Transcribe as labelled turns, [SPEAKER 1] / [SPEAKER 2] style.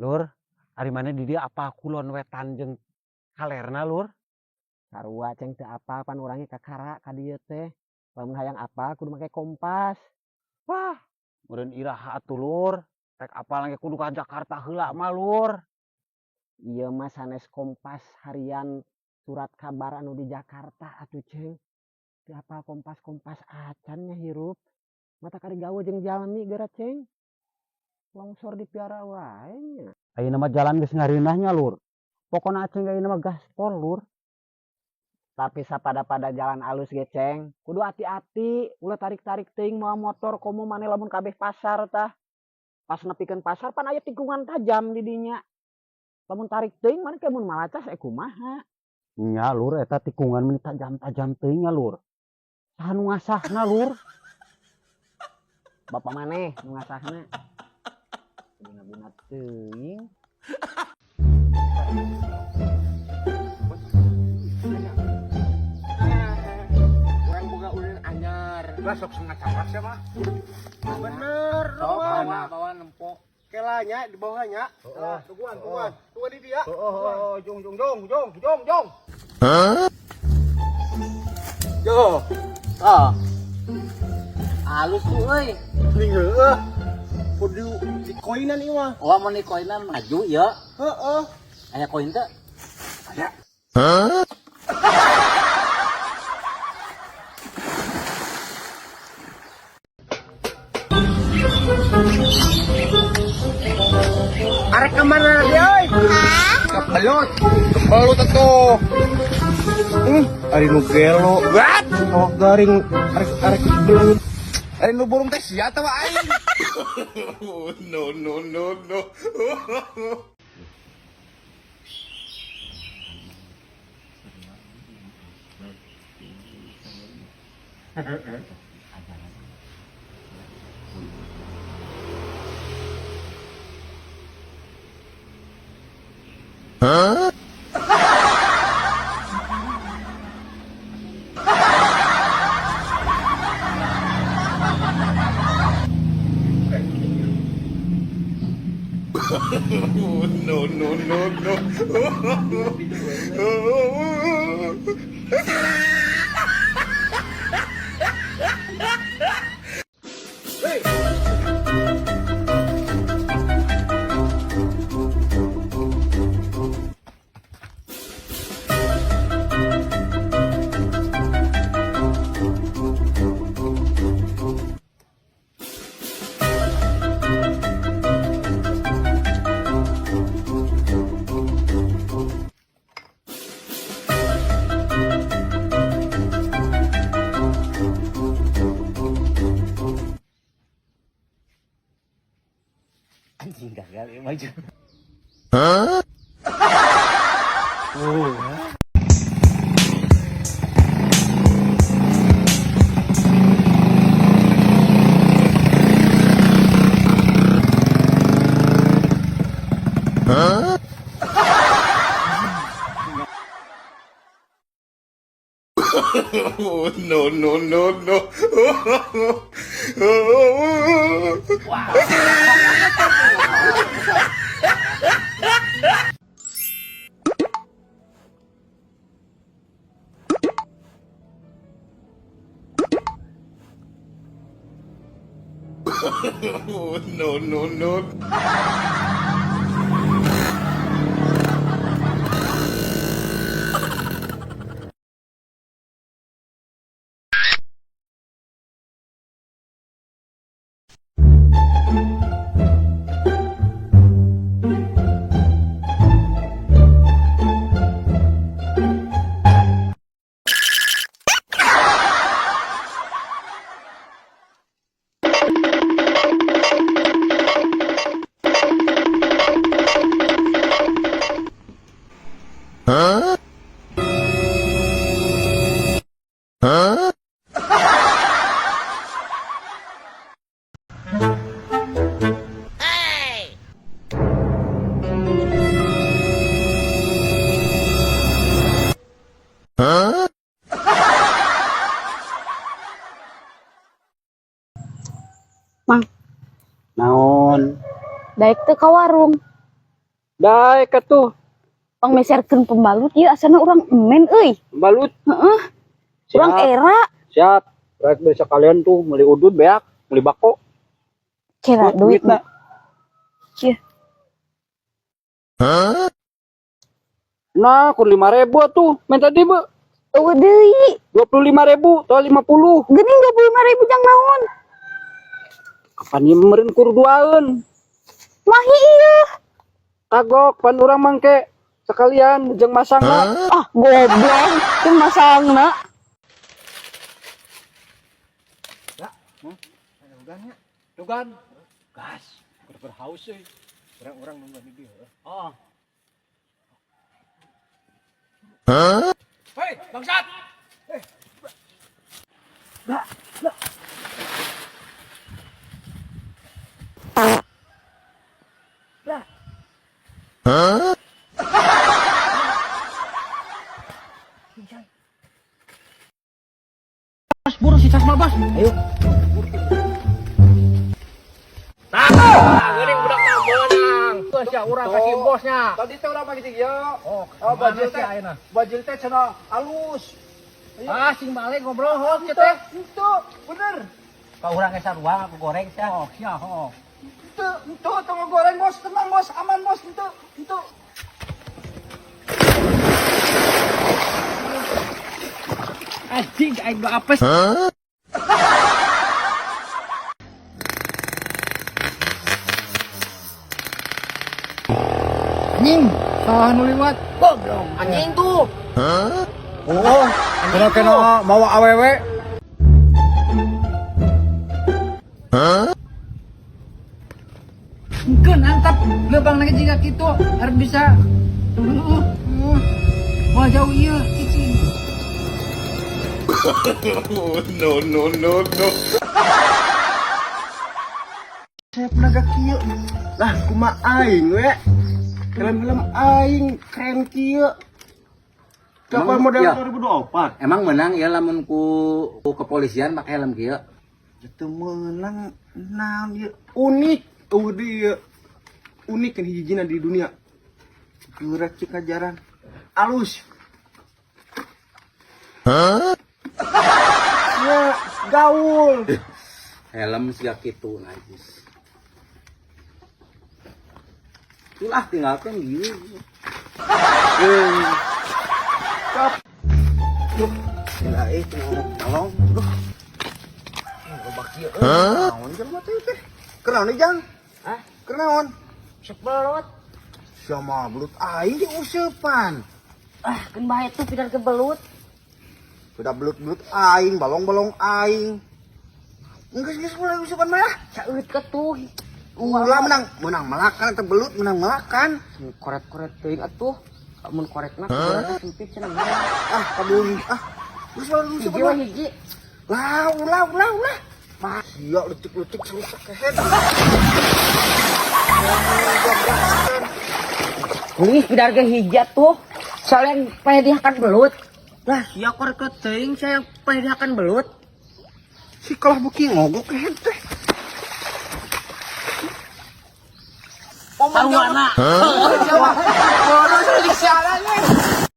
[SPEAKER 1] Lur, ari mana di dia apa kulon wetan jeung kalerna lur?
[SPEAKER 2] Sarua ceng teu apa pan urangnya kakara ka dieu teh. Lamun hayang apa kudu make kompas.
[SPEAKER 1] Wah, meureun iraha atuh lur. Rek apal ge kudu ka Jakarta heula mah lur.
[SPEAKER 2] Ieu mah sanes kompas harian surat kabar anu di Jakarta atuh ceng. Teu apal kompas-kompas acan nya hirup. Mata kari gawe jeung jalmi geura ceng. Longsor dipiara wae nya.
[SPEAKER 1] Ayeuna mah jalan geus ngareunahnya lur. Pokona aceng ayeuna mah gaspol lur.
[SPEAKER 2] Tapi sapada-pada jalan alus ge ceng. Kudu hati-hati, ulah tarik-tarik teuing moal motor komo maneh lamun kabeh pasar tah. Pas nepikeun pasar pan aya tikungan tajam di dinya. Lamun tarik teuing maneh ke mun malacas kumaha.
[SPEAKER 1] Nya lur eta tikungan meni tajam-tajam teuing nya lur. Saha nu ngasahna lur?
[SPEAKER 2] Bapak maneh nu ngasahna. Bina-bina teuing.
[SPEAKER 3] Orang boga ulin anyar.
[SPEAKER 4] Lah sok setengah capat ya mah.
[SPEAKER 3] Bener,
[SPEAKER 4] Sok, mana?
[SPEAKER 3] bawa nempok. Kelanya di bawahnya. Lah, tungguan. Tunggu di dia.
[SPEAKER 4] Jong.
[SPEAKER 3] Yo. Ah. Halus tuh euy.
[SPEAKER 4] Ning heueuh.
[SPEAKER 3] Kudu di koinan ieu mah.
[SPEAKER 2] Oh mun di koinan maju ya.
[SPEAKER 3] Heeh.
[SPEAKER 2] Aya koin teu?
[SPEAKER 4] Ada.
[SPEAKER 3] Arek kemana dia euy?
[SPEAKER 4] Kebelut atuh.
[SPEAKER 3] Ari nu gelo.
[SPEAKER 4] What?
[SPEAKER 3] Oh garing arek belut.
[SPEAKER 4] Ari nu burung teh sia teh aing. No.
[SPEAKER 2] Anjing gagal ya maju.
[SPEAKER 4] No.
[SPEAKER 5] Mang,
[SPEAKER 2] Naon?
[SPEAKER 5] daek teu ka warung.
[SPEAKER 2] Dai katuh
[SPEAKER 5] Pangmeserkeun pembalut ieu asana urang emen euy.
[SPEAKER 2] balut.
[SPEAKER 5] Heeh. Urang era
[SPEAKER 2] Siap. Rek bisa kalian tuh beli udud beak, beli bako.
[SPEAKER 5] kira duit
[SPEAKER 2] Duitna.
[SPEAKER 5] Ieu.
[SPEAKER 2] Nah, kun 5.000 tuh. Men tadi, Bu.
[SPEAKER 5] Eueuh deui.
[SPEAKER 2] 25.000, toh 50.
[SPEAKER 5] Geuning 25.000 jang naon?
[SPEAKER 2] Kapan ieu meureun kur duaeun?
[SPEAKER 5] Mahi ieu.
[SPEAKER 2] Kagok pan urang mangke sekalian jeung masangna.
[SPEAKER 5] Ah, goblok. Teu masangna.
[SPEAKER 3] Tugan. Gas. Berhaus euy. Orang-orang nungguan di dieu. Oh. Hei, bangsat.
[SPEAKER 2] Buru si tas mabas. Ayo.
[SPEAKER 3] Geuning budak nabeunang. Geus ya urang kasih bosnya. Tadi teh urang pagi tiga. Oh, bajil teh ayeuna. Bajil teh cenah alus. Ah, sing balik ngobrol hos kieu teh. Itu, bener.
[SPEAKER 2] Ka urang geus sarua aku goreng sia.
[SPEAKER 3] Oh, sia, heuh. Itu tong goreng bos, tenang bos, aman bos, itu.
[SPEAKER 2] Anjing aing gak apes.
[SPEAKER 3] Anjing, salah nu liwat. Goblok. Anjing tuh. Oh, kena bawa awewe.
[SPEAKER 2] Engkeun antap leumbang lagi jika kitu harus bisa. Wah jauh ieu cicing.
[SPEAKER 4] No.
[SPEAKER 3] Saya penagak kieu. Lah, kumaha aing we? Film-film aing keren kieu. Kapal
[SPEAKER 6] Emang,
[SPEAKER 3] model
[SPEAKER 6] iya.
[SPEAKER 3] 2024.
[SPEAKER 6] Emang menang ya lamun ku kepolisian pakai helm kieu.
[SPEAKER 3] Itu menang naon ieu? Unik. Dieu. Unik kan hiji-hijina di dunia. Gerak cek ajaran. Alus. Ya, gaul.
[SPEAKER 6] Helm siga kitu najis. Itulah tinggalkan gini.
[SPEAKER 3] Gila itu tolong. Duh. Loba kieu. Naon jelema teh teh? Kenaon nih, Jang? Hah? Kenaon?
[SPEAKER 5] Sebelot.
[SPEAKER 3] Sama belut aing diusepan.
[SPEAKER 5] Ah, keun bae tuh pidan kebelut.
[SPEAKER 3] Sudah belut-belut aing, balong-balong aing. Geus mulai usepan mah.
[SPEAKER 5] Caeut ka tuh.
[SPEAKER 3] Ulah menang melakan atau belut menang melakan.
[SPEAKER 5] Koret-koret teuing atuh. Mun koretna kebeulana sempit cenah.
[SPEAKER 3] Ah, kabur. Ah. Geus mulai usepan
[SPEAKER 5] Hiji
[SPEAKER 3] mah.
[SPEAKER 5] we hiji.
[SPEAKER 3] Lah, ulah. Iya, letik-letik serusak kehead.
[SPEAKER 5] Geus pidan ge hiji tuh. Soalnya pae dihakan belut. Lah, sia korek teuing saya pae dihakan belut.
[SPEAKER 3] Si kalah beuki ngogok kehead teh.
[SPEAKER 5] Taruhana.
[SPEAKER 3] Oh, sudah disiaran nih.